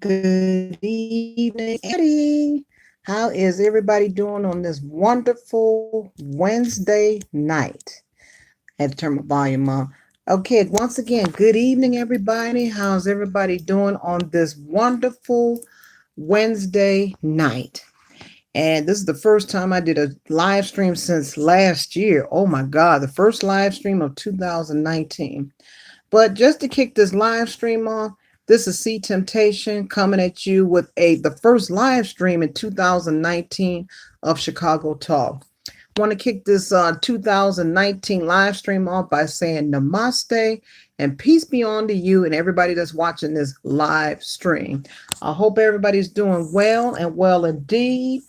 Good evening, everybody. How is everybody doing on this wonderful Wednesday night? I had to turn my volume on. Okay, once again, good evening, everybody. How's everybody doing on this wonderful Wednesday night? And this is the first time I did a live stream since last year. Oh my God, the first live stream of 2019. But just to kick this live stream off, this is C Temptation coming at you with the first live stream in 2019 of Chicago Talk. I want to kick this 2019 live stream off by saying namaste and peace be on to you and everybody that's watching this live stream. I hope everybody's doing well and well indeed.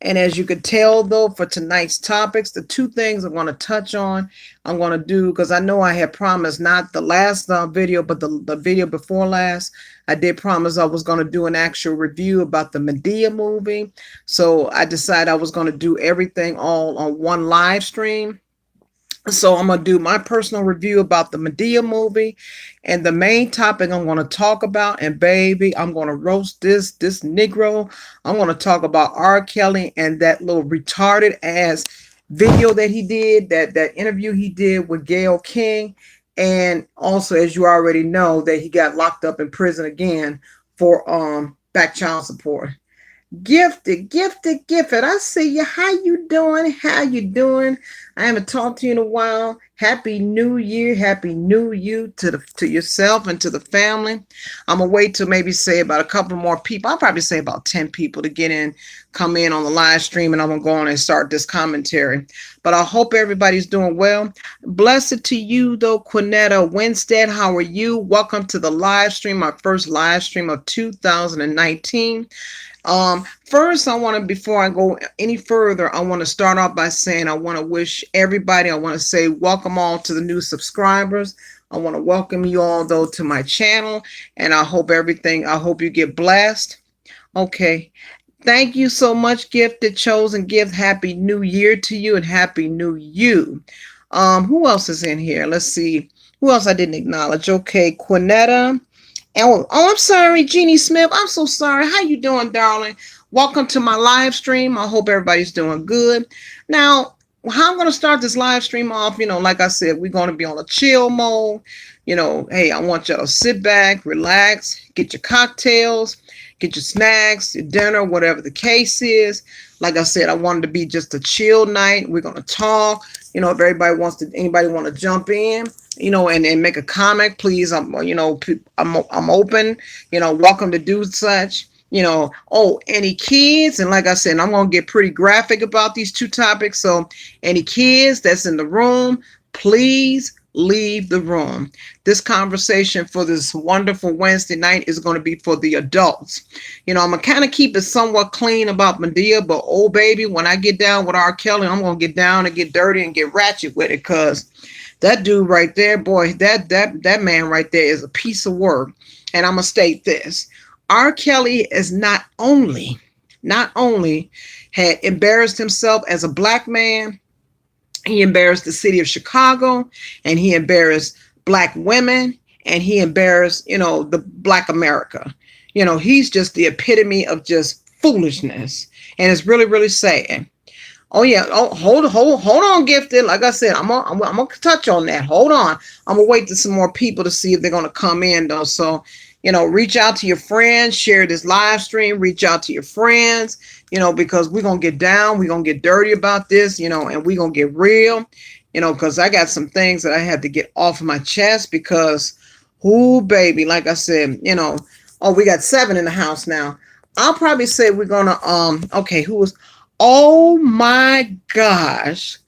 And as you could tell, though, for tonight's topics, the two things I'm going to touch on, I'm going to do, because I know I had promised not the last video, but the video before last, I did promise I was going to do an actual review about the Madea movie. So I decided I was going to do everything all on one live stream. So I'm going to do my personal review about the Madea movie, and the main topic I'm going to talk about, and baby, I'm going to roast this Negro. I'm going to talk about R. Kelly and that little retarded ass video that he did, that interview he did with Gayle King. And also, as you already know, that he got locked up in prison again for back child support. Gifted. I see you. How you doing? How you doing? I haven't talked to you in a while. Happy New Year. Happy New You to yourself and to the family. I'm gonna wait till maybe say about a couple more people. I'll probably say about 10 people to come in on the live stream, and I'm gonna go on and start this commentary. But I hope everybody's doing well. Blessed to you though, Quinetta Winstead. How are you? Welcome to the live stream, my first live stream of 2019. First, before I go any further, I want to start off by saying I want to wish everybody, I want to say welcome all to the new subscribers. I want to welcome you all, though, to my channel, and I hope you get blessed. Okay. Thank you so much, Gifted Chosen Gift. Happy New Year to you and Happy New You. Who else is in here? Let's see. Who else I didn't acknowledge? Okay, Quinetta. I'm sorry, Jeannie Smith. I'm so sorry. How you doing, darling? Welcome to my live stream. I hope everybody's doing good. Now, how I'm going to start this live stream off, like I said, we're going to be on a chill mode. Hey, I want y'all to sit back, relax, get your cocktails, get your snacks, your dinner, whatever the case is. Like I said, I wanted to be just a chill night. We're going to talk. If anybody want to jump in, and make a comment, please. I'm open, welcome to do such, any kids. And like I said, I'm going to get pretty graphic about these two topics. So any kids that's in the room, please leave the room. This conversation for this wonderful Wednesday night is going to be for the adults. I'm going to kind of keep it somewhat clean about Madea, but oh baby, when I get down with R. Kelly, I'm going to get down and get dirty and get ratchet with it, because that dude right there, boy, that man right there is a piece of work. And I'm going to state this. R. Kelly is not only had embarrassed himself as a black man, he embarrassed the city of Chicago, and he embarrassed black women, and he embarrassed, the black America. He's just the epitome of just foolishness. And it's really, really sad. Oh yeah. Oh, hold on, Gifted. Like I said, I'm gonna touch on that. Hold on. I'm gonna wait for some more people to see if they're gonna come in though. So, reach out to your friends, share this live stream, reach out to your friends, because we're gonna get down, we're gonna get dirty about this, and we're gonna get real, because I got some things that I had to get off of my chest because, baby, like I said, we got 7 in the house now. I'll probably say we're gonna oh my gosh,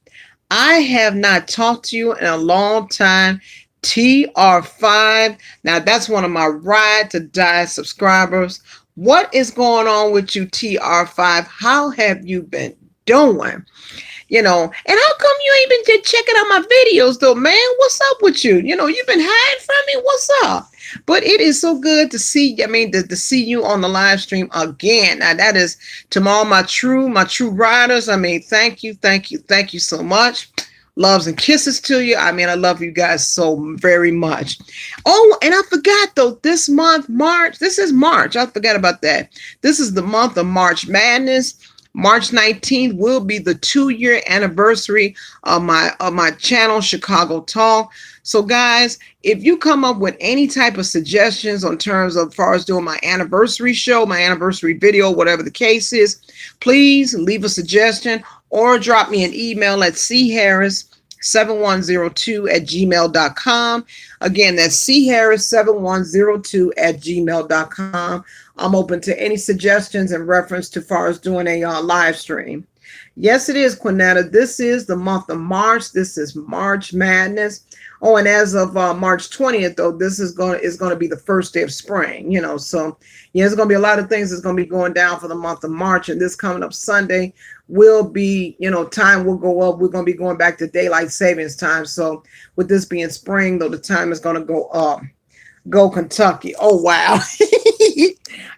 I have not talked to you in a long time. TR5. Now that's one of my ride to die subscribers. What is going on with you, TR5? How have you been doing? And how come you ain't been checking out my videos though, man? What's up with you? You've been hiding from me. What's up? But it is so good to see, to see you on the live stream again. Now that is to all my true riders. Thank you so much. Loves and kisses to you. I mean, I love you guys so very much. Oh, and I forgot though, this month, March, this is March. I forgot about that. This is the month of March Madness. March 19th will be the 2-year anniversary of my channel, Chicago Talk. So guys, if you come up with any type of suggestions on terms of far as doing my anniversary show, my anniversary video, whatever the case is, please leave a suggestion or drop me an email at charris7102@gmail.com. Again, that's charris7102@gmail.com. I'm open to any suggestions in reference to far as doing a live stream. Yes, it is, Quinetta. This is the month of March. This is March Madness. Oh, and as of March 20th, though, this is going to be the first day of spring. You know, so yeah, there's going to be a lot of things that's going to be going down for the month of March. And this coming up Sunday will be, you know, time will go up. We're going to be going back to daylight savings time. So with this being spring, though, the time is going to go up. Go Kentucky. Oh, wow.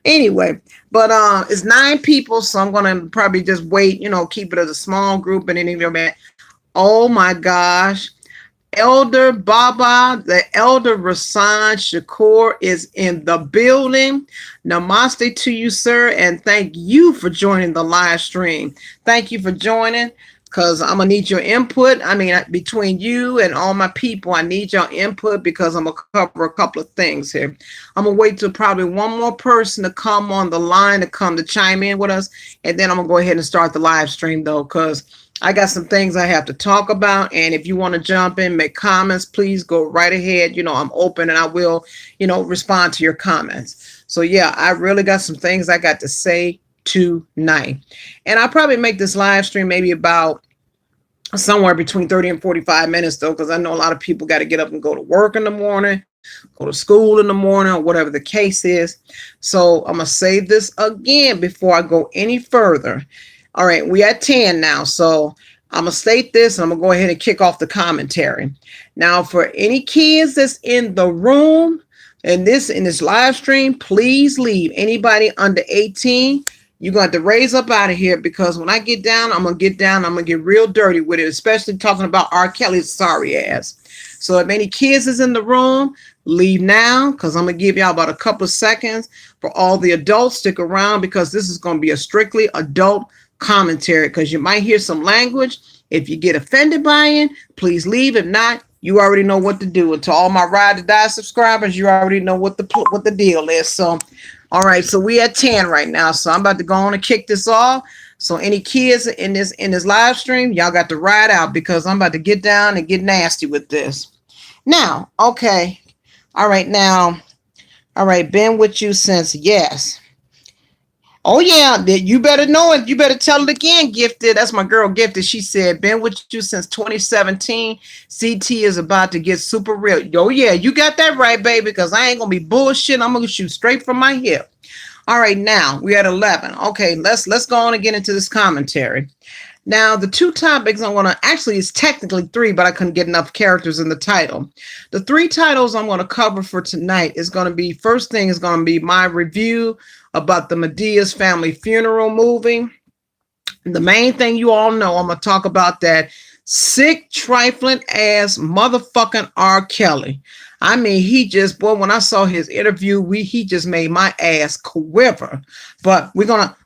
Anyway, but it's 9 people, so I'm going to probably just wait, you know, keep it as a small group. And then, oh my gosh. Elder Baba, the Elder Rasan Shakur is in the building. Namaste to you, sir, and thank you for joining the live stream. Thank you for joining, because I'm going to need your input. I mean, between you and all my people, I need your input because I'm going to cover a couple of things here. I'm going to wait till probably one more person to come on the line to come to chime in with us, and then I'm going to go ahead and start the live stream, though, because I got some things I have to talk about. And if you want to jump in, make comments, please go right ahead. You know, I'm open and I will, you know, respond to your comments. So yeah, I really got some things I got to say tonight. And I'll probably make this live stream maybe about somewhere between 30 and 45 minutes though, because I know a lot of people got to get up and go to work in the morning, go to school in the morning, or whatever the case is. So I'm going to say this again before I go any further. All right, we at 10 now, so I'm going to state this, and I'm going to go ahead and kick off the commentary. Now, for any kids that's in the room in this live stream, please leave. Anybody under 18, you're going to have to raise up out of here, because when I get down, I'm going to get real dirty with it, especially talking about R. Kelly's sorry ass. So if any kids is in the room, leave now, because I'm going to give y'all about a couple of seconds. For all the adults, stick around, because this is going to be a strictly adult commentary, because you might hear some language. If you get offended by it, please leave. If not, you already know what to do. And to all my Ride to Die subscribers, you already know what the deal is. So, all right, so we at 10 right now. So I'm about to go on and kick this off. So any kids in this live stream, y'all got to ride out, because I'm about to get down and get nasty with this. Now, okay. All right, now. All right, been with you since, yes. Oh, yeah, you better know it. You better tell it again, Gifted. That's my girl, Gifted. She said, been with you since 2017. CT is about to get super real. Oh, yeah, you got that right, baby, because I ain't going to be bullshit. I'm going to shoot straight from my hip. All right, now, we're at 11. Okay, let's go on and get into this commentary. Now, the 2 topics I want to, actually, it's technically 3, but I couldn't get enough characters in the title. The 3 titles I'm going to cover for tonight is going to be, first thing is going to be my review about the Madea's Family Funeral movie. The main thing you all know, I'm going to talk about that sick, trifling ass motherfucking R. Kelly. I mean, he just, boy, when I saw his interview, he just made my ass quiver. But we're going to,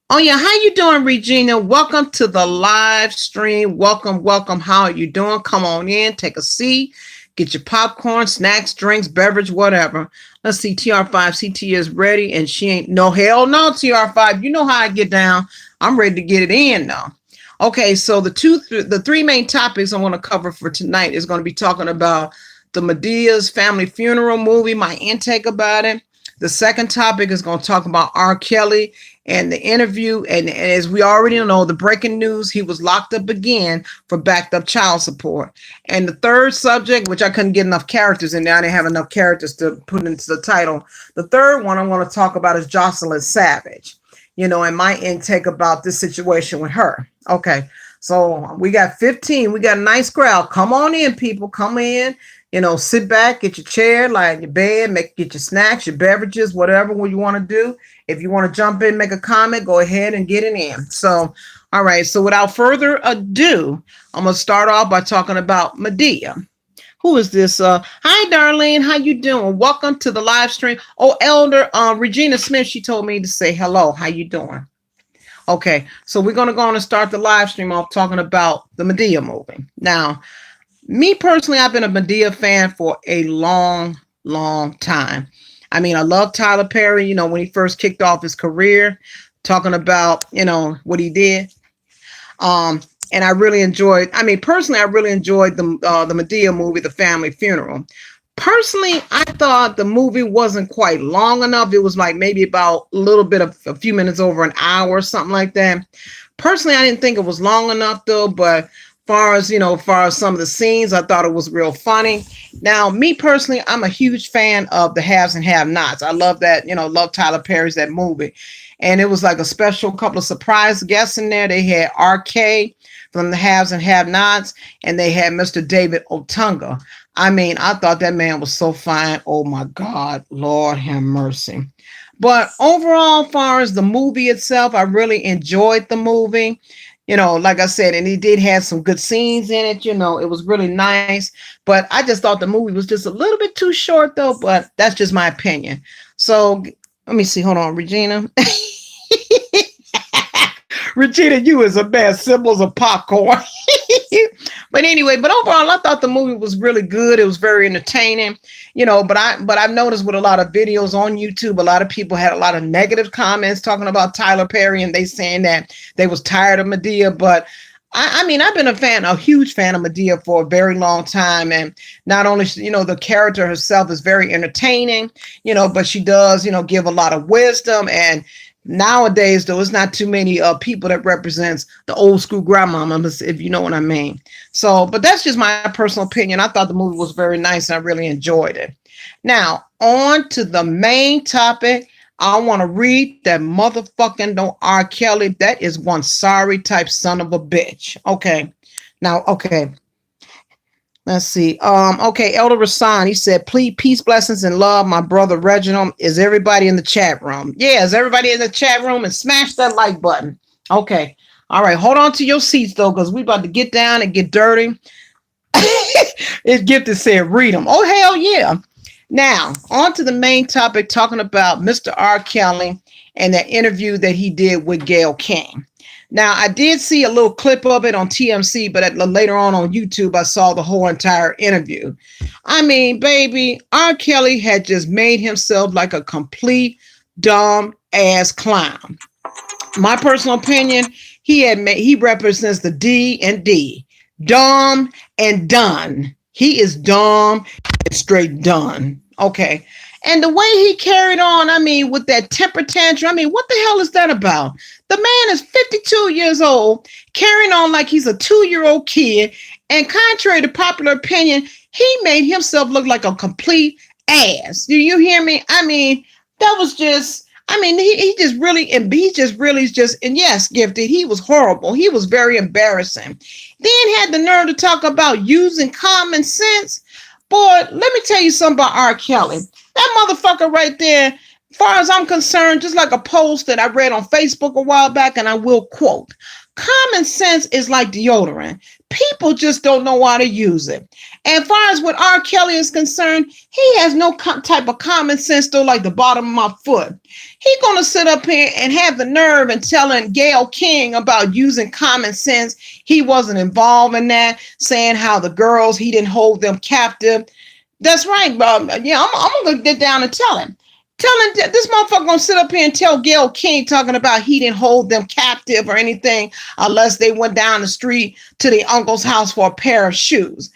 oh yeah, how you doing, Regina? Welcome to the live stream. Welcome. How are you doing? Come on in, take a seat, get your popcorn, snacks, drinks, beverage, whatever. Let's see, TR5, CT is ready, and she ain't, no, hell no, TR5. You know how I get down. I'm ready to get it in now. Okay, so the 3 main topics I want to cover for tonight is going to be talking about the Madea's Family Funeral movie, my intake about it. The second topic is going to talk about R. Kelly and the interview. And as we already know, the breaking news, he was locked up again for backed up child support. And the third subject, which I couldn't get enough characters in there, I didn't have enough characters to put into the title. The third one I want to talk about is Jocelyn Savage, you know, and my intake about this situation with her. Okay, so we got 15. We got a nice crowd. Come on in, people. Come in. sit back, get your chair, lie in your bed, get your snacks, your beverages, whatever what you want to do. If you want to jump in, make a comment, go ahead and get it in. So, all right. So without further ado, I'm gonna start off by talking about Madea. Who is this? Hi, Darlene. How you doing? Welcome to the live stream. Oh, Elder Regina Smith. She told me to say hello. How you doing? Okay, so we're gonna go on and start the live stream off talking about the Madea movie. Now, me personally, I've been a Madea fan for a long, long time. I mean, I love Tyler Perry. When he first kicked off his career, talking about what he did. And I really enjoyed. I mean, personally, I really enjoyed the Madea movie, The Family Funeral. Personally, I thought the movie wasn't quite long enough. It was like maybe about a little bit of a few minutes over an hour or something like that. Personally, I didn't think it was long enough though, but far as some of the scenes, I thought it was real funny. Now, me personally, I'm a huge fan of the Haves and Have-Nots. I love that, love Tyler Perry's that movie. And it was like a special couple of surprise guests in there. They had RK from the Haves and Have-Nots, and they had Mr. David Otunga. I mean, I thought that man was so fine. Oh my God, Lord have mercy. But overall, as far as the movie itself, I really enjoyed the movie. Like I said, and he did have some good scenes in it. It was really nice. But I just thought the movie was just a little bit too short, though. But that's just my opinion. So let me see. Hold on, Regina. Regina, you is a bad symbols of popcorn. But anyway, overall, I thought the movie was really good. It was very entertaining, but I've noticed with a lot of videos on YouTube, a lot of people had a lot of negative comments talking about Tyler Perry, and they saying that they was tired of Madea. But I mean, I've been a huge fan of Madea for a very long time. And not only, the character herself is very entertaining, but she does, give a lot of wisdom. And nowadays, though, it's not too many people that represents the old school grandmamas, if you know what I mean. So, but that's just my personal opinion. I thought the movie was very nice and I really enjoyed it. Now, on to the main topic. I want to read that motherfucking don't R. Kelly. That is one sorry type son of a bitch. Okay. Now, okay. Let's see. Okay, Elder Rasan, he said, please, peace, blessings, and love, my brother Reginald. Is everybody in the chat room? Yeah, is everybody in the chat room? And smash that like button. Okay. All right, hold on to your seats, though, because we about to get down and get dirty. It's gifted said, read them. Oh, hell yeah. Now, on to the main topic, talking about Mr. R. Kelly and that interview that he did with Gayle King. Now, I did see a little clip of it on TMC, but later on YouTube, I saw the whole entire interview. I mean, baby, R. Kelly had just made himself like a complete dumb ass clown. My personal opinion, he represents the D and D, dumb and done. He is dumb and straight done. Okay. And the way he carried on, I mean, with that temper tantrum, I mean, what the hell is that about? The man is 52 years old, carrying on like he's a 2-year-old kid. And contrary to popular opinion, he made himself look like a complete ass. Do you hear me? I mean, that was just, I mean, he just really, and yes, Gifted, he was horrible. He was very embarrassing. Then had the nerve to talk about using common sense. Boy, let me tell you something about R. Kelly. That motherfucker right there, as far as I'm concerned, just like a post that I read on Facebook a while back, and I will quote, common sense is like deodorant. People just don't know how to use it. And as far as what R. Kelly is concerned, he has no type of common sense, though, like the bottom of my foot. He's going to sit up here and have the nerve and telling Gayle King about using common sense. He wasn't involved in that, saying how the girls, he didn't hold them captive. That's right, bro. Yeah, I'm going to get down and tell him. Telling this motherfucker gonna sit up here and tell Gayle King talking about he didn't hold them captive or anything unless they went down the street to their uncle's house for a pair of shoes.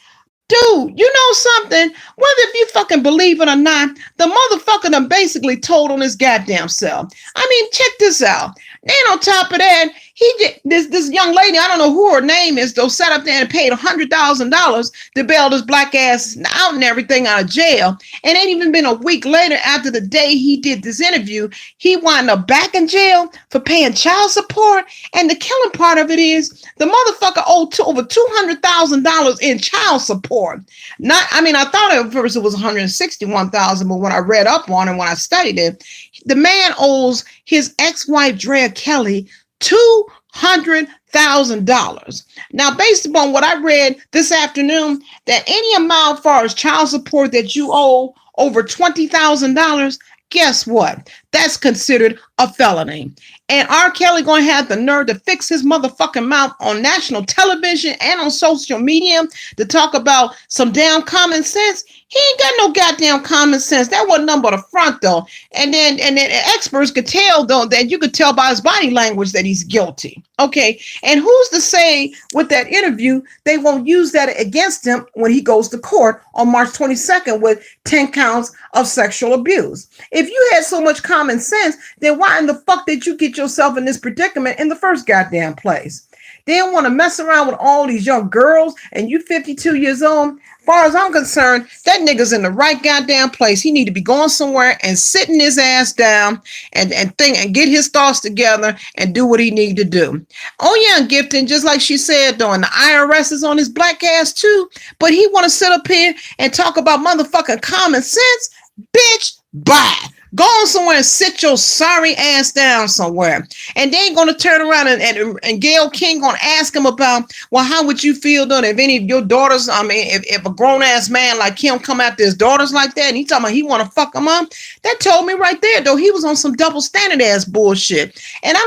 Dude, you know something? Whether if you fucking believe it or not, the motherfucker done basically told on his goddamn self. I mean, check this out. And on top of that, This young lady, I don't know who her name is, though, sat up there and paid $100,000 to bail this black ass out and everything out of jail. And ain't even been a week later after the day he did this interview, he wound up back in jail for paying child support. And the killing part of it is the motherfucker owed over $200,000 in child support. I thought at first it was $161,000, but when I read up on it, when I studied it, the man owes his ex-wife Drea Kelly $200,000. Now, based upon what I read this afternoon, that any amount as far as child support that you owe over $20,000, guess what? That's considered a felony. And R. Kelly going to have the nerve to fix his motherfucking mouth on national television and on social media to talk about some damn common sense. He ain't got no goddamn common sense. That wasn't nothing but a front, though. And then experts could tell, though, that you could tell by his body language that he's guilty. Okay. And who's to say with that interview, they won't use that against him when he goes to court on March 22nd with 10 counts of sexual abuse. If you had so much common sense, then why in the fuck did you get yourself in this predicament in the first goddamn place? They don't want to mess around with all these young girls, and you 52 years old. As far as I'm concerned, that nigga's in the right goddamn place. He need to be going somewhere and sitting his ass down and think and get his thoughts together and do what he need to do. Oh yeah, Gifton, just like she said, though, and the IRS is on his black ass too, but he want to sit up here and talk about motherfucking common sense. Bitch, bye. Go on somewhere and sit your sorry ass down somewhere. And they ain't going to turn around and Gayle King going to ask him about, well, how would you feel, though, if any of your daughters, if a grown-ass man like him come after his daughters like that, and he talking about he want to fuck them up? That told me right there, though, he was on some double standard ass bullshit. And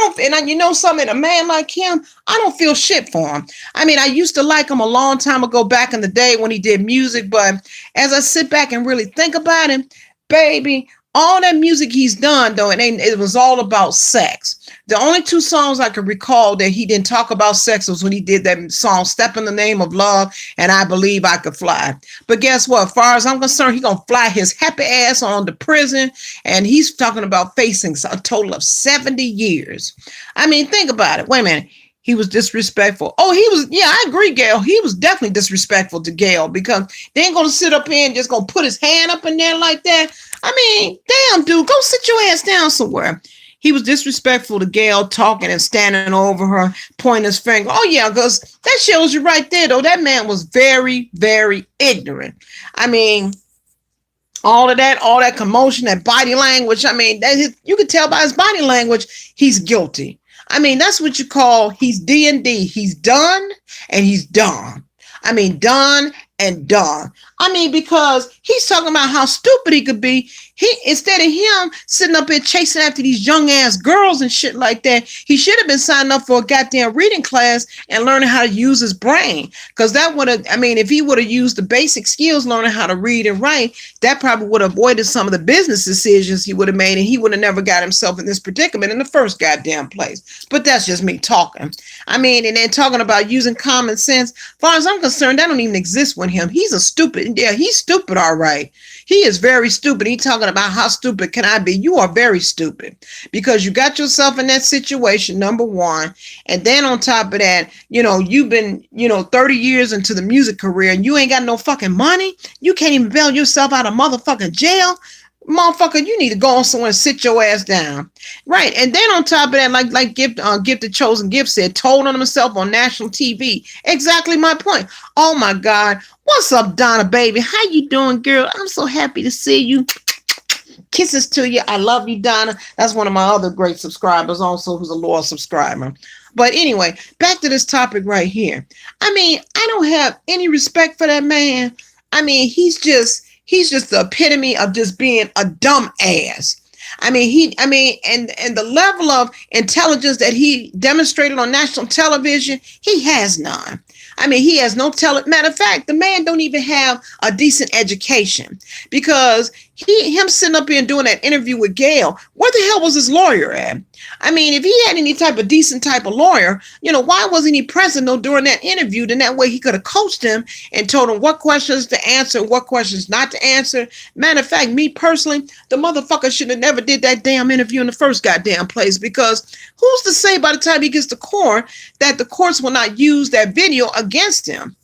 you know something, a man like him, I don't feel shit for him. I used to like him a long time ago back in the day when he did music, but as I sit back and really think about him, baby, all that music he's done, though, it was all about sex. The only two songs I could recall that he didn't talk about sex was when he did that song, Step in the Name of Love, and I Believe I Could Fly. But guess what? As far as I'm concerned, he's going to fly his happy ass on to prison, and he's talking about facing a total of 70 years. Think about it. Wait a minute. He was disrespectful. Oh, I agree, Gayle. He was definitely disrespectful to Gayle because they ain't going to sit up here and just going to put his hand up in there like that. Damn, dude, go sit your ass down somewhere. He was disrespectful to Gayle, talking and standing over her, pointing his finger. Oh, yeah, because that shows you right there, though. That man was very, very ignorant. All that commotion, that body language. You could tell by his body language, he's guilty. That's what you call he's D&D. He's done and he's done. Done and done. Because he's talking about how stupid he could be. Instead of him sitting up here chasing after these young ass girls and shit like that, he should have been signing up for a goddamn reading class and learning how to use his brain. Because that would have, if he would have used the basic skills, learning how to read and write, that probably would have avoided some of the business decisions he would have made, and he would have never got himself in this predicament in the first goddamn place. But that's just me talking. And then talking about using common sense. As far as I'm concerned, that don't even exist with him. He's a stupid. Yeah, he's stupid, all right. He is very stupid. He's talking about how stupid can I be? You are very stupid because you got yourself in that situation, number one. And then on top of that, you've been, 30 years into the music career and you ain't got no fucking money. You can't even bail yourself out of motherfucking jail. Motherfucker, you need to go on somewhere and sit your ass down. Right. And then on top of that, like Gifted Chosen Gift said, told on himself on national TV. Exactly my point. Oh my God. What's up, Donna, baby? How you doing, girl? I'm so happy to see you. Kisses to you. I love you, Donna. That's one of my other great subscribers also, who's a loyal subscriber. But anyway, back to this topic right here. I don't have any respect for that man. He's just the epitome of just being a dumb ass. And the level of intelligence that he demonstrated on national television, he has none. He has no matter of fact, the man don't even have a decent education because him sitting up here and doing that interview with Gail, where the hell was his lawyer at? I mean, if he had any type of decent type of lawyer, why wasn't he present though during that interview? Then that way he could have coached him and told him what questions to answer, what questions not to answer. Matter of fact, me personally, the motherfucker should have never did that damn interview in the first goddamn place, because who's to say by the time he gets to court that the courts will not use that video against him?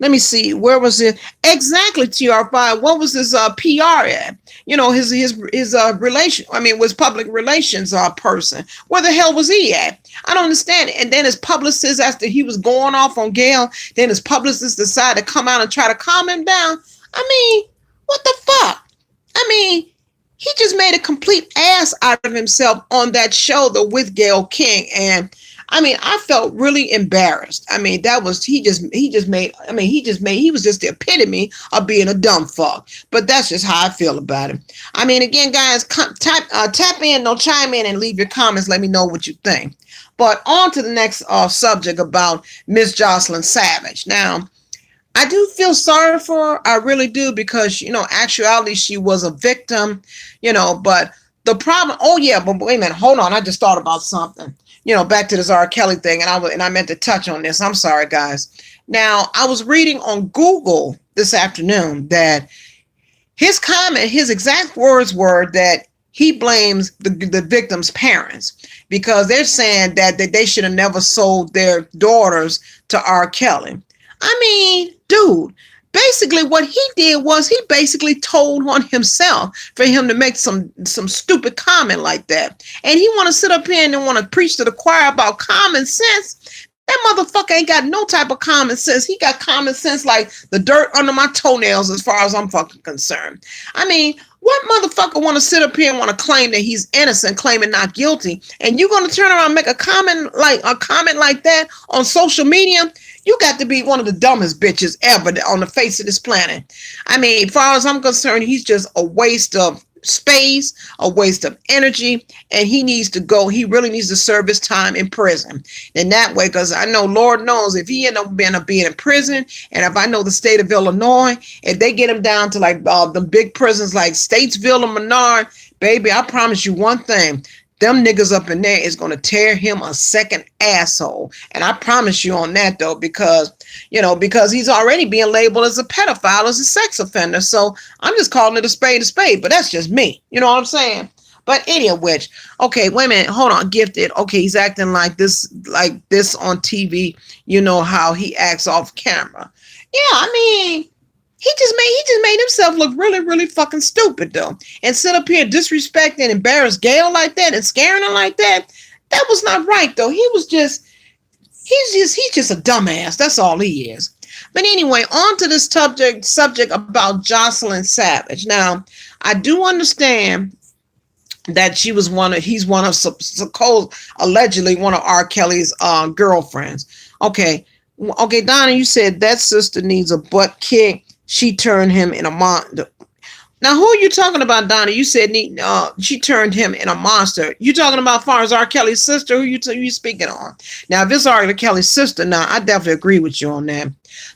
Let me see. Where was it? Exactly, TR5. What was his PR at? His relation. I mean, was public relations person. Where the hell was he at? I don't understand it. And then his publicist, after he was going off on Gail, then his publicist decided to come out and try to calm him down. I mean, what the fuck? I mean, he just made a complete ass out of himself on that show, though, with Gail King. And I mean, I felt really embarrassed. I mean, he was just the epitome of being a dumb fuck. But that's just how I feel about him. I mean, again, guys, tap in, chime in and leave your comments. Let me know what you think. But on to the next subject about Miss Jocelyn Savage. Now, I do feel sorry for her. I really do, because, actuality, she was a victim, but the problem, but wait a minute, hold on. I just thought about something. Back to this R. Kelly thing, and I meant to touch on this. I'm sorry, guys. Now, I was reading on Google this afternoon that his exact words were that he blames the victim's parents, because they're saying that they should have never sold their daughters to R. Kelly. I mean, dude, basically what he did was he basically told on himself for him to make some stupid comment like that. And he want to sit up here and want to preach to the choir about common sense. That motherfucker ain't got no type of common sense. He got common sense like the dirt under my toenails, as far as I'm fucking concerned. I mean, what motherfucker want to sit up here and want to claim that he's innocent, claiming not guilty, and you're going to turn around and make a comment like that on social media? You got to be one of the dumbest bitches ever on the face of this planet. I mean, as far as I'm concerned, he's just a waste of space, a waste of energy, and he needs to go. He really needs to serve his time in prison. And that way, because I know, Lord knows, if he end up being in prison, and if I know the state of Illinois, if they get him down to like the big prisons like Statesville or Menard, baby, I promise you one thing. Them niggas up in there is going to tear him a second asshole. And I promise you on that, though, because he's already being labeled as a pedophile, as a sex offender. So I'm just calling it a spade, but that's just me. You know what I'm saying? But any of which, okay, wait a minute, hold on, Gifted. Okay, he's acting like this on TV. You know how he acts off camera. Yeah, I mean, he just made himself look really, really fucking stupid, though. And sit up here disrespect and embarrass Gail like that and scaring her like that. That was not right, though. He's just a dumbass. That's all he is. But anyway, on to this subject about Jocelyn Savage. Now, I do understand that he's allegedly one of R. Kelly's girlfriends. Okay, Donna, you said that sister needs a butt kick. She turned him in a monster. Now, who are you talking about, Donna? You said she turned him in a monster. You talking about as far as R. Kelly's sister? Who you speaking on? Now, if it's R. Kelly's sister, now I definitely agree with you on that.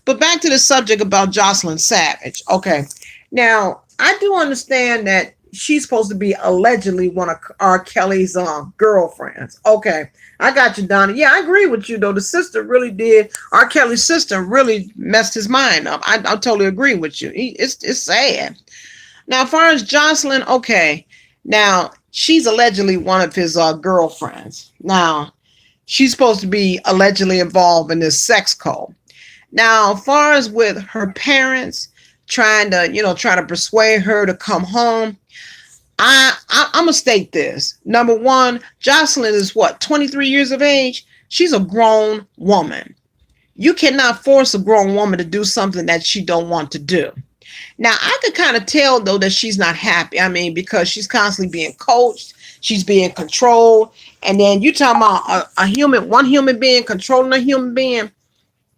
But back to the subject about Jocelyn Savage. Okay, now I do understand that she's supposed to be allegedly one of R. Kelly's girlfriends. Okay, I got you, Donna. Yeah, I agree with you, though. The sister really did. R. Kelly's sister really messed his mind up. I totally agree with you. It's sad. Now, as far as Jocelyn, okay. Now, she's allegedly one of his girlfriends. Now, she's supposed to be allegedly involved in this sex cult. Now, as far as with her parents trying to persuade her to come home, I'm going to state this. Number one, Jocelyn is 23 years of age? She's a grown woman. You cannot force a grown woman to do something that she don't want to do. Now, I could kind of tell, though, that she's not happy. I mean, because she's constantly being coached. She's being controlled. And then you talking about one human being controlling a human being.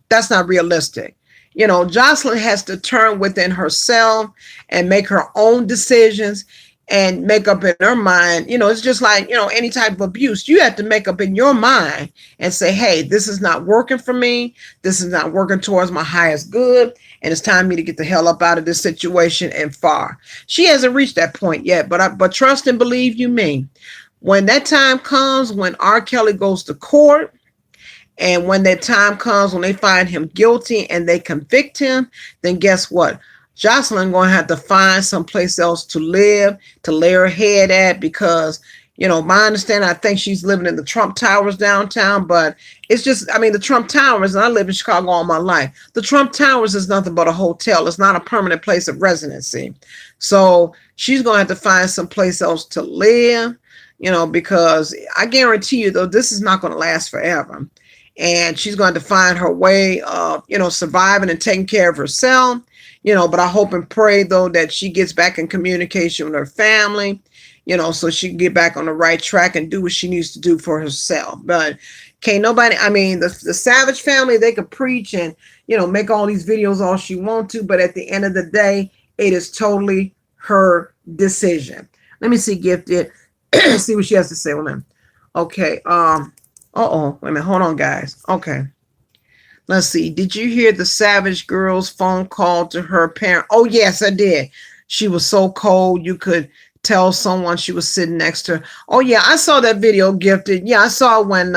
That's not realistic. Jocelyn has to turn within herself and make her own decisions and make up in her mind. It's just like, any type of abuse. You have to make up in your mind and say, hey, this is not working for me. This is not working towards my highest good. and it's time for me to get the hell up out of this situation and far. She hasn't reached that point yet, but trust and believe you me. When that time comes, when R. Kelly goes to court, and when that time comes, when they find him guilty and they convict him, then guess what? Jocelyn going to have to find someplace else to live, to lay her head at, because, you know, my understanding, I think she's living in the Trump Towers downtown, but it's just, I mean, the Trump Towers, and I live in Chicago all my life. The Trump Towers is nothing but a hotel. It's not a permanent place of residency. So she's going to have to find someplace else to live, you know, because I guarantee you, though, this is not going to last forever. And she's going to find her way of, you know, surviving and taking care of herself, you know, but I hope and pray, though, that she gets back in communication with her family, you know, so she can get back on the right track and do what she needs to do for herself. But can't nobody, I mean, the Savage family, they could preach and, you know, make all these videos all she wants to, but at the end of the day, it is totally her decision. Let me see, Gifted, see what she has to say. Wait a minute. Okay, wait a minute, hold on, guys. Okay. Let's see. Did you hear the Savage girl's phone call to her parent? Oh, yes, I did. She was so cold, you could tell someone she was sitting next to her. Oh, yeah, I saw that video, Gifted. Yeah, I saw when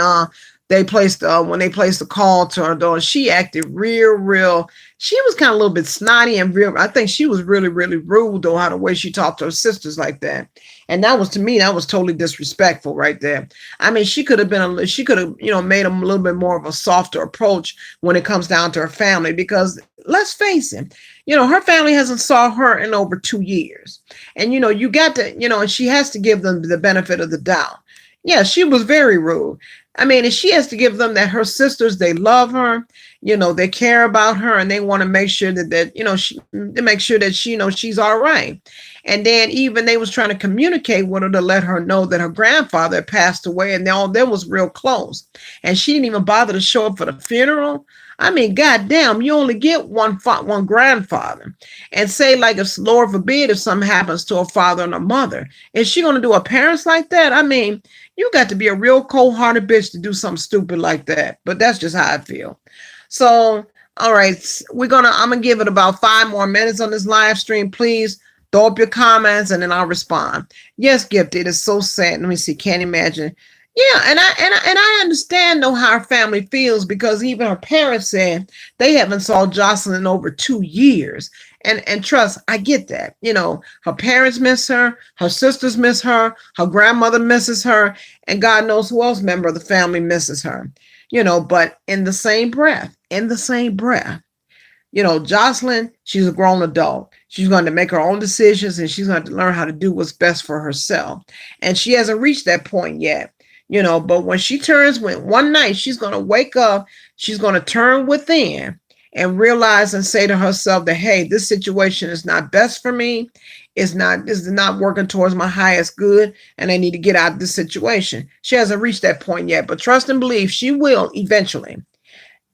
they placed the call to her door. She acted real. She was kind of a little bit snotty and real. I think she was really rude, though, how the way she talked to her sisters like that. And that was, to me, that was totally disrespectful right there. I mean, she could have, you know, made a little bit more of a softer approach when it comes down to her family, because let's face it, you know, her family hasn't saw her in over 2 years. And, you know, you got to, you know, and she has to give them the benefit of the doubt. Yeah, she was very rude. I mean, and she has to give them that her sisters, they love her, you know, they care about her, and they want to make sure that you know, they make sure that she, you know, she's all right. And then even they was trying to communicate with her to let her know that her grandfather had passed away, and they was real close. And she didn't even bother to show up for the funeral. I mean, goddamn, you only get one grandfather. And say, like, if Lord forbid, if something happens to a father and a mother, is she going to do a parents like that? I mean, you got to be a real cold-hearted bitch to do something stupid like that. But that's just how I feel. So, all right, I'm going to give it about 5 more minutes on this live stream. Please throw up your comments and then I'll respond. Yes, Gifted, it is so sad. Let me see. Can't imagine. Yeah, and I understand, though, how her family feels, because even her parents said they haven't saw Jocelyn in over 2 years. And trust, I get that. You know, her parents miss her sisters miss her grandmother misses her, and God knows who else member of the family misses her. You know, but in the same breath, you know, Jocelyn, she's a grown adult. She's going to make her own decisions, and she's going to learn how to do what's best for herself. And she hasn't reached that point yet. You know, but when she one night, she's going to wake up, she's going to turn within and realize and say to herself that, hey, this situation is not best for me. This is not working towards my highest good, and I need to get out of this situation. She hasn't reached that point yet, but trust and believe she will eventually.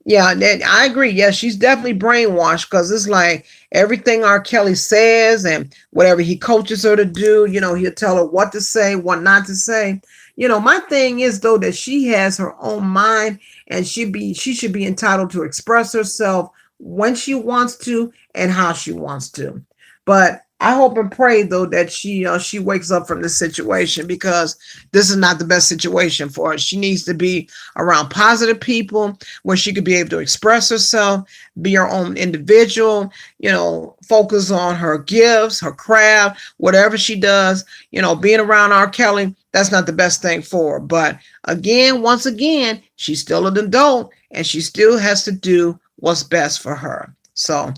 Yeah, I agree. Yeah, she's definitely brainwashed, because it's like everything R. Kelly says and whatever he coaches her to do, you know, he'll tell her what to say, what not to say. You know, my thing is, though, that she has her own mind, and she should be entitled to express herself when she wants to and how she wants to. But I hope and pray, though, that she wakes up from this situation, because this is not the best situation for her. She needs to be around positive people where she could be able to express herself, be her own individual, you know, focus on her gifts, her craft, whatever she does. You know, being around R. Kelly, that's not the best thing for her. But again, once again, she's still an adult, and she still has to do what's best for her. So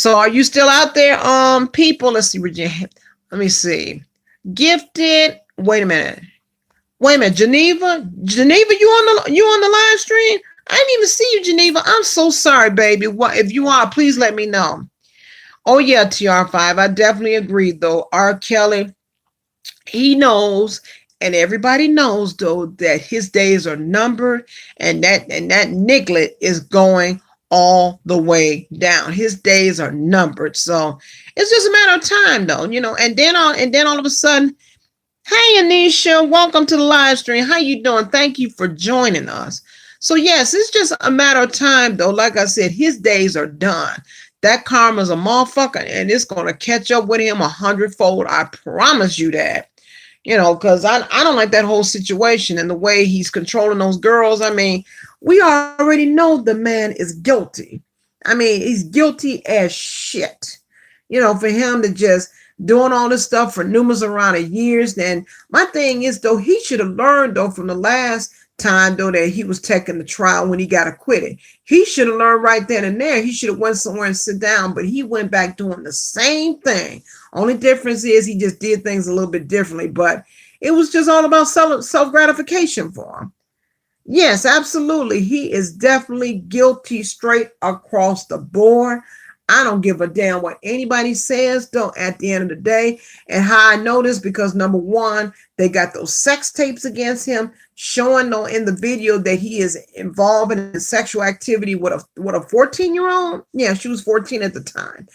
are you still out there, people? Let's see, Virginia. Let me see. Gifted. Wait a minute, Geneva, you on the live stream? I didn't even see you, Geneva. I'm so sorry, baby. What if you are? Please let me know. Oh yeah, TR5. I definitely agree, though. R. Kelly, he knows, and everybody knows, though, that his days are numbered, and that niglet is going all the way down. His days are numbered. So it's just a matter of time, though, you know. And then all of a sudden, hey, Anisha, welcome to the live stream. How you doing? Thank you for joining us. So yes, it's just a matter of time though. Like I said, his days are done. That karma's a motherfucker and it's gonna catch up with him 100-fold. I promise you that. Because I don't like that whole situation and the way he's controlling those girls. I mean, we already know the man is guilty. I mean, he's guilty as shit. For him to just doing all this stuff for numerous amount of years. Then my thing is though, he should have learned though from the last time though that he was taking the trial when he got acquitted. He should have learned right then and there. He should have went somewhere and sit down, but he went back doing the same thing. Only difference is he just did things a little bit differently, but it was just all about self-gratification for him. Yes, absolutely. He is definitely guilty straight across the board. I don't give a damn what anybody says, though, at the end of the day. And how I know this, because number one, they got those sex tapes against him showing in the video that he is involved in sexual activity with a 14-year-old. Yeah, she was 14 at the time.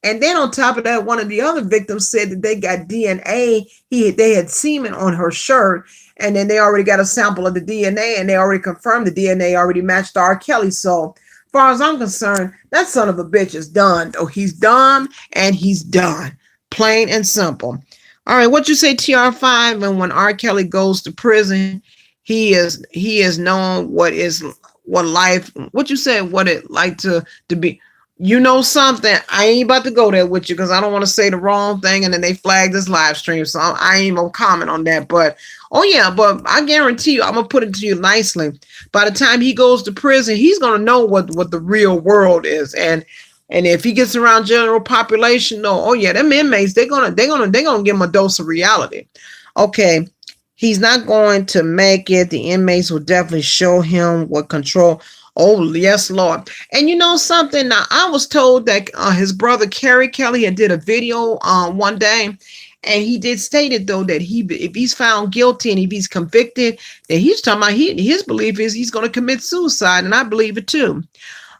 And then on top of that, one of the other victims said that they got DNA. They had semen on her shirt, and then they already got a sample of the DNA, and they already confirmed the DNA already matched R. Kelly. So far as I'm concerned, that son of a bitch is done. Oh, he's done, and he's done. Plain and simple. All right, what you say, TR5? And when R. Kelly goes to prison, he is known what life. What you said? What it like to be. You know something? I ain't about to go there with you because I don't want to say the wrong thing and then they flag this live stream. So I ain't gonna comment on that. But but I guarantee you, I'm gonna put it to you nicely. By the time he goes to prison, he's gonna know what the real world is. And if he gets around general population, them inmates, they're gonna give him a dose of reality. Okay. He's not going to make it. The inmates will definitely show him what control. Oh, yes, Lord. And you know something? Now, I was told that his brother, Kerry Kelly, had did a video one day. And he did stated, though, that if he's found guilty and if he's convicted, that he's talking about his belief is he's going to commit suicide. And I believe it, too.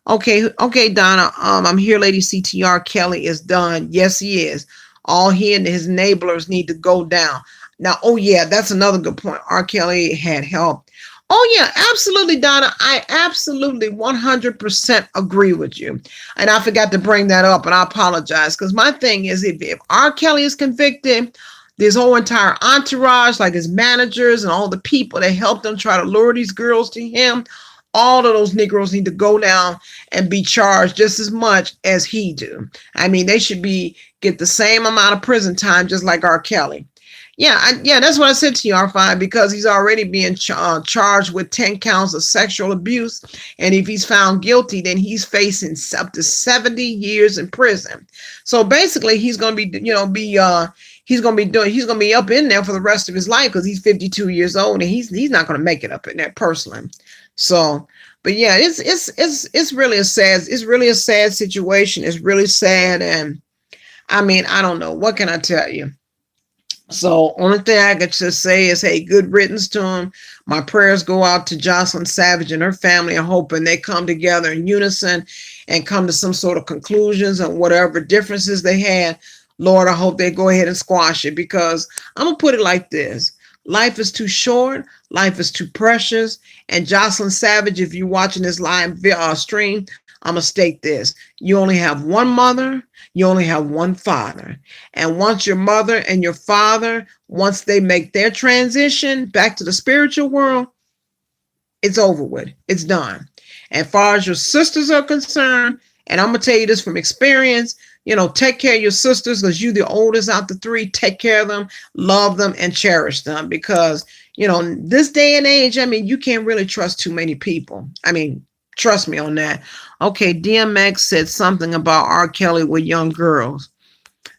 Okay, Donna. I'm here, Lady CTR. Kelly is done. Yes, he is. All he and his enablers need to go down. Now, that's another good point. R. Kelly had help. Oh, yeah, absolutely, Donna. I absolutely 100% agree with you. And I forgot to bring that up, and I apologize. Because my thing is, if R. Kelly is convicted, this whole entire entourage, like his managers and all the people that helped him try to lure these girls to him, all of those Negroes need to go down and be charged just as much as he do. I mean, they should get the same amount of prison time, just like R. Kelly. Yeah, that's what I said to you, R5, because he's already being charged with 10 counts of sexual abuse. And if he's found guilty, then he's facing up to 70 years in prison. So basically, he's going to be, he's going to be up in there for the rest of his life because he's 52 years old and he's not going to make it up in there personally. So, but yeah, it's really a sad situation. It's really sad. And I mean, I don't know. What can I tell you? So only thing I could just say is, hey, good riddance to him. My prayers go out to Jocelyn Savage and her family. I'm hoping they come together in unison and come to some sort of conclusions on whatever differences they had. Lord, I hope they go ahead and squash it, because I'm going to put it like this. Life is too short. Life is too precious. And Jocelyn Savage, if you're watching this live stream, I'm going to state this. You only have one mother. You only have one father. And once your mother and your father, once they make their transition back to the spiritual world, it's over with. It's done. As far as your sisters are concerned, and I'm going to tell you this from experience, take care of your sisters, because you're the oldest out the three. Take care of them, love them, and cherish them, because, this day and age, I mean, you can't really trust too many people. I mean, trust me on that. Okay, DMX said something about R. Kelly with young girls.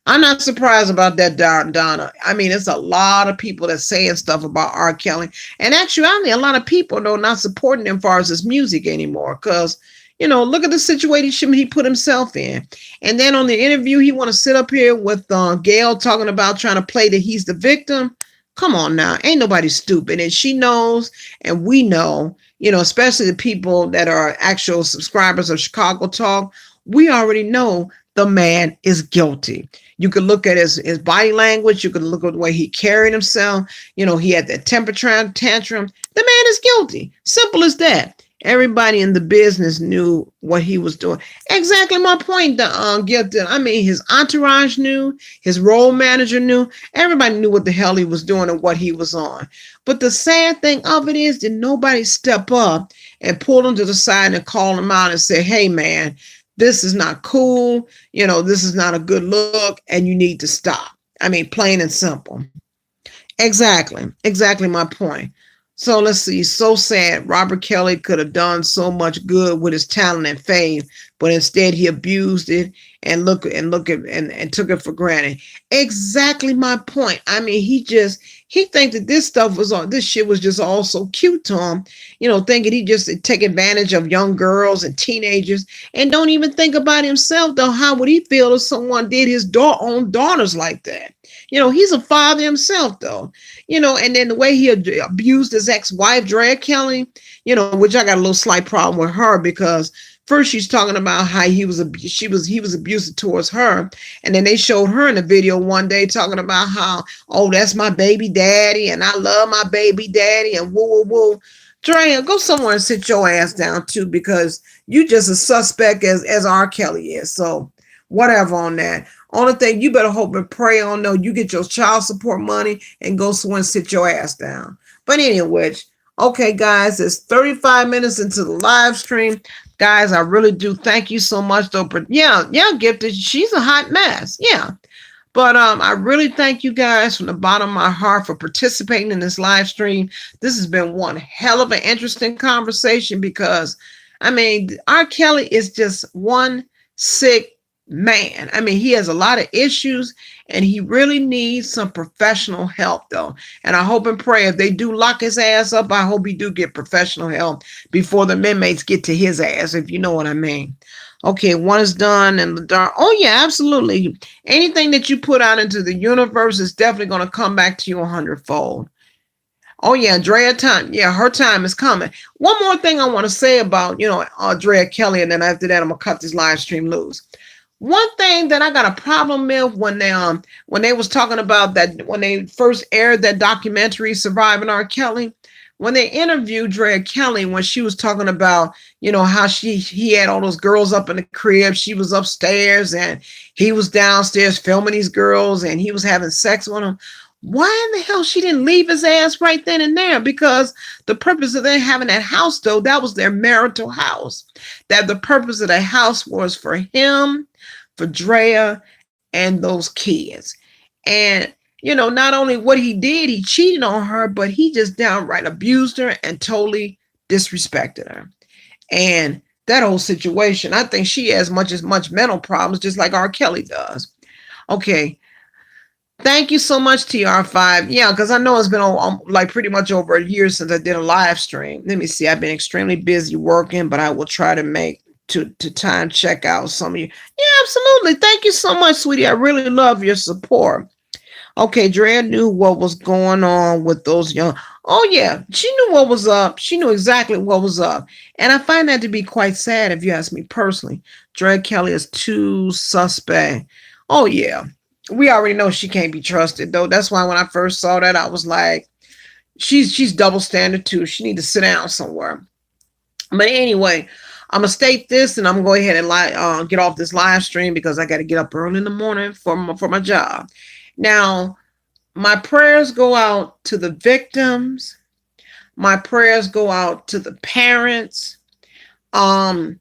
I'm not surprised about that, Donna. I mean, it's a lot of people that saying stuff about R. Kelly. And actually, a lot of people, though, not supporting him as far as his music anymore. Because, look at the situation he put himself in. And then on the interview, he want to sit up here with Gail talking about trying to play that he's the victim. Come on now. Ain't nobody stupid. And she knows, and we know, especially the people that are actual subscribers of Chicago Talk, we already know the man is guilty. You could look at his body language. You could look at the way he carried himself. He had that temper tantrum. The man is guilty. Simple as that. Everybody in the business knew what he was doing. Exactly my point. I mean, his entourage knew, his role manager knew, everybody knew what the hell he was doing and what he was on. But the sad thing of it is that nobody step up and pull him to the side and call him out and say, hey man, this is not cool. This is not a good look and you need to stop. I mean, plain and simple. Exactly my point. So let's see. So sad. Robert Kelly could have done so much good with his talent and fame, but instead he abused it and took it for granted. Exactly my point. I mean, he think that this shit was just all so cute to him, thinking he just take advantage of young girls and teenagers and don't even think about himself though. How would he feel if someone did his own daughters like that? He's a father himself though, and then the way he abused his ex-wife, Drea Kelly, which I got a little slight problem with her because first she's talking about how he was abusive towards her. And then they showed her in a video one day talking about how, oh, that's my baby daddy and I love my baby daddy and woo, woo, woo. Drea, go somewhere and sit your ass down too, because you just a suspect as R. Kelly is. So whatever on that. Only thing you better hope and pray on, no, you get your child support money and go somewhere and sit your ass down. But anyway, okay, guys, it's 35 minutes into the live stream. Guys, I really do thank you so much, though. But yeah, Gifted, she's a hot mess. Yeah. But I really thank you guys from the bottom of my heart for participating in this live stream. This has been one hell of an interesting conversation because, I mean, R. Kelly is just one sick man. I mean, he has a lot of issues and he really needs some professional help though. And I hope and pray if they do lock his ass up, I hope he do get professional help before the inmates get to his ass, if you know what I mean. Okay, one is done in the dark. Oh yeah, absolutely. Anything that you put out into the universe is definitely going to come back to you 100-fold. Oh yeah, Drea time. Yeah, her time is coming. One more thing I want to say about, Drea Kelly, and then after that, I'm going to cut this live stream loose. One thing that I got a problem with when they was talking about that, when they first aired that documentary Surviving R. Kelly, when they interviewed Drea Kelly, when she was talking about, how he had all those girls up in the crib, she was upstairs and he was downstairs filming these girls and he was having sex with them. Why in the hell she didn't leave his ass right then and there? Because the purpose of them having that house, though, that was their marital house. That the purpose of the house was for him, for Drea, and those kids. And, not only what he did, he cheated on her, but he just downright abused her and totally disrespected her. And that whole situation, I think she has much mental problems, just like R. Kelly does. Okay. Thank you so much, TR5. Yeah, because I know it's been like pretty much over a year since I did a live stream. Let me see. I've been extremely busy working, but I will try to make to time check out some of you. Yeah, absolutely. Thank you so much, sweetie. I really love your support. Okay, Drea knew what was going on with those young. Oh yeah, she knew what was up. She knew exactly what was up. And I find that to be quite sad if you ask me personally. Drea Kelly is too suspect. Oh yeah. We already know she can't be trusted though. That's why when I first saw that, I was like, she's double standard too. She need to sit down somewhere. But anyway, I'm gonna state this, and I'm gonna go ahead and get off this live stream because I got to get up early in the morning for my job. Now, my prayers go out to the victims. My prayers go out to the parents. My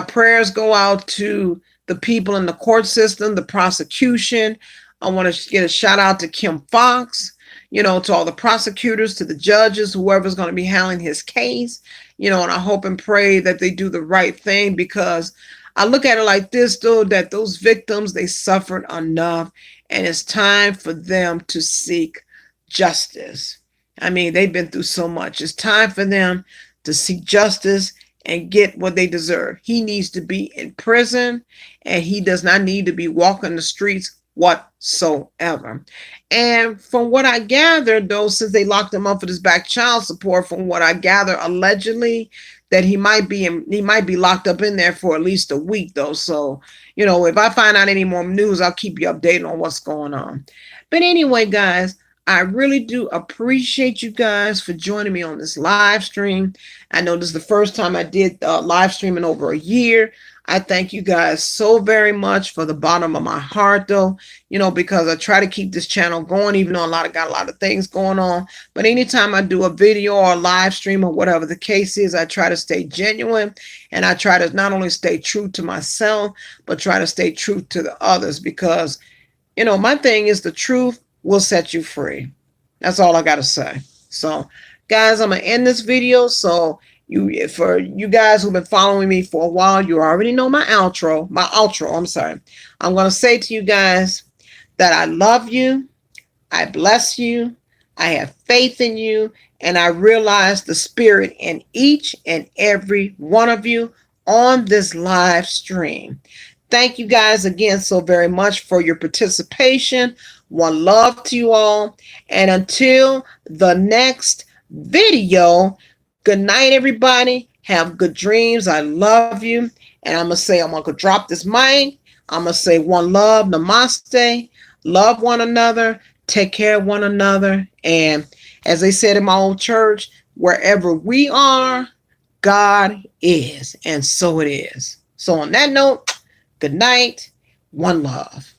prayers go out to the people in the court system, the prosecution. I want to get a shout out to Kim Fox, to all the prosecutors, to the judges, whoever's going to be handling his case, and I hope and pray that they do the right thing, because I look at it like this, though, that those victims, they suffered enough, and it's time for them to seek justice. I mean, they've been through so much. It's time for them to seek justice and get what they deserve. He needs to be in prison, and he does not need to be walking the streets whatsoever. And from what I gathered, though, since they locked him up for this back child support, from what I gather, allegedly, that he might be locked up in there for at least a week, though. So, if I find out any more news, I'll keep you updated on what's going on. But anyway, guys, I really do appreciate you guys for joining me on this live stream. I know this is the first time I did live stream in over a year. I thank you guys so very much for the bottom of my heart, though, because I try to keep this channel going, even though got a lot of things going on. But anytime I do a video or a live stream or whatever the case is, I try to stay genuine, and I try to not only stay true to myself, but try to stay true to the others, because my thing is the truth will set you free. That's all I got to say. So, guys, I'm going to end this video. So, for you guys who've been following me for a while, you already know my outro. I'm sorry. I'm going to say to you guys that I love you. I bless you. I have faith in you. And I realize the spirit in each and every one of you on this live stream. Thank you guys again so very much for your participation. One love to you all. And until the next video, good night, everybody. Have good dreams. I love you. And I'm going to drop this mic. I'm going to say one love, namaste. Love one another. Take care of one another. And as they said in my old church, wherever we are, God is. And so it is. So on that note, good night. One love.